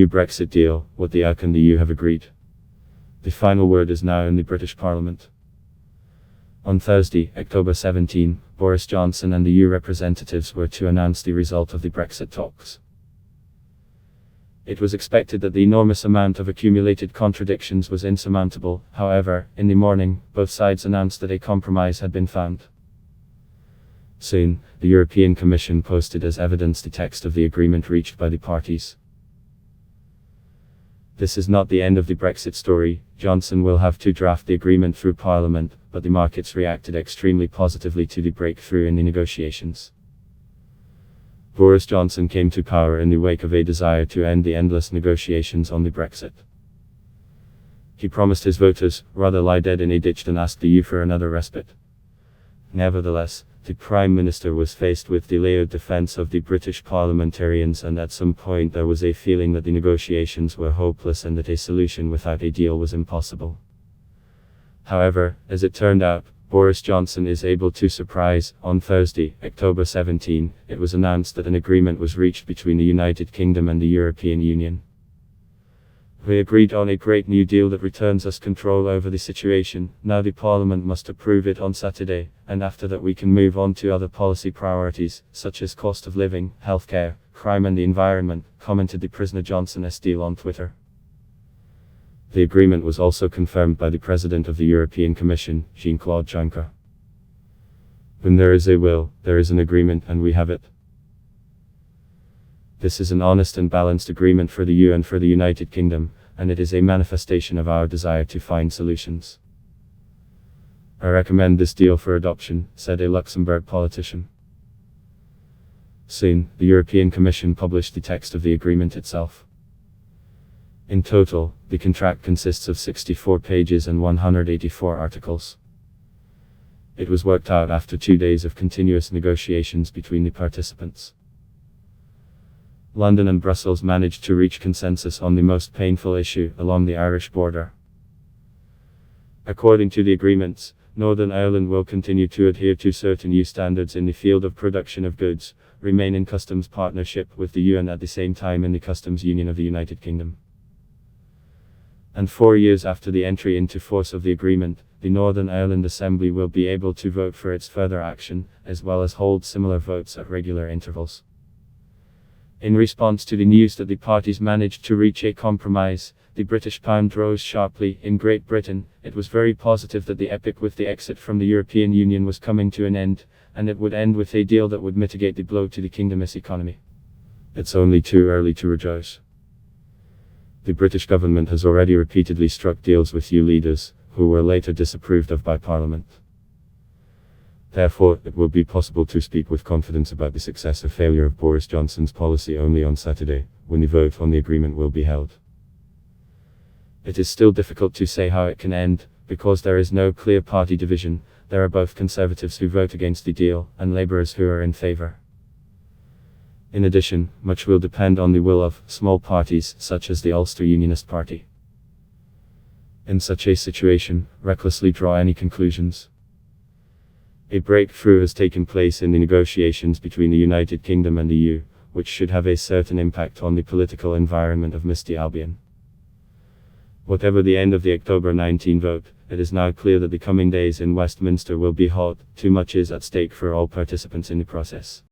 New Brexit deal, what the UK and the EU have agreed. The final word is now in the British Parliament. On Thursday, October 17, Boris Johnson and the EU representatives were to announce the result of the Brexit talks. It was expected that the enormous amount of accumulated contradictions was insurmountable. However, in the morning, both sides announced that a compromise had been found. Soon, the European Commission posted as evidence the text of the agreement reached by the parties. This is not the end of the Brexit story. Johnson will have to draft the agreement through Parliament, but the markets reacted extremely positively to the breakthrough in the negotiations. Boris Johnson came to power in the wake of a desire to end the endless negotiations on the Brexit. He promised his voters, rather lie dead in a ditch than ask the EU for another respite. Nevertheless, the Prime Minister was faced with the layered defense of the British parliamentarians, and at some point there was a feeling that the negotiations were hopeless and that a solution without a deal was impossible. However, as it turned out, Boris Johnson is able to surprise. On Thursday, October 17, it was announced that an agreement was reached between the United Kingdom and the European Union. We agreed on a great new deal that returns us control over the situation. Now the Parliament must approve it on Saturday, and after that we can move on to other policy priorities, such as cost of living, healthcare, crime and the environment, commented the prisoner Johnson Steele on Twitter. The agreement was also confirmed by the President of the European Commission, Jean-Claude Juncker. When there is a will, there is an agreement, and we have it. This is an honest and balanced agreement for the EU and for the United Kingdom, and it is a manifestation of our desire to find solutions. I recommend this deal for adoption, said a Luxembourg politician. Soon, the European Commission published the text of the agreement itself. In total, the contract consists of 64 pages and 184 articles. It was worked out after 2 days of continuous negotiations between the participants. London and Brussels managed to reach consensus on the most painful issue, along the Irish border. According to the agreements, Northern Ireland will continue to adhere to certain EU standards in the field of production of goods, remain in customs partnership with the EU and at the same time in the customs union of the United Kingdom. And 4 years after the entry into force of the agreement, the Northern Ireland Assembly will be able to vote for its further action, as well as hold similar votes at regular intervals. In response to the news that the parties managed to reach a compromise, the British pound rose sharply. In Great Britain, it was very positive that the epic with the exit from the European Union was coming to an end, and it would end with a deal that would mitigate the blow to the kingdom's economy. It's only too early to rejoice. The British government has already repeatedly struck deals with EU leaders, who were later disapproved of by Parliament. Therefore, it will be possible to speak with confidence about the success or failure of Boris Johnson's policy only on Saturday, when the vote on the agreement will be held. It is still difficult to say how it can end, because there is no clear party division. There are both Conservatives who vote against the deal, and Labourers who are in favour. In addition, much will depend on the will of small parties, such as the Ulster Unionist Party. In such a situation, recklessly draw any conclusions. A breakthrough has taken place in the negotiations between the United Kingdom and the EU, which should have a certain impact on the political environment of Misty Albion. Whatever the end of the October 19 vote, it is now clear that the coming days in Westminster will be hot. Too much is at stake for all participants in the process.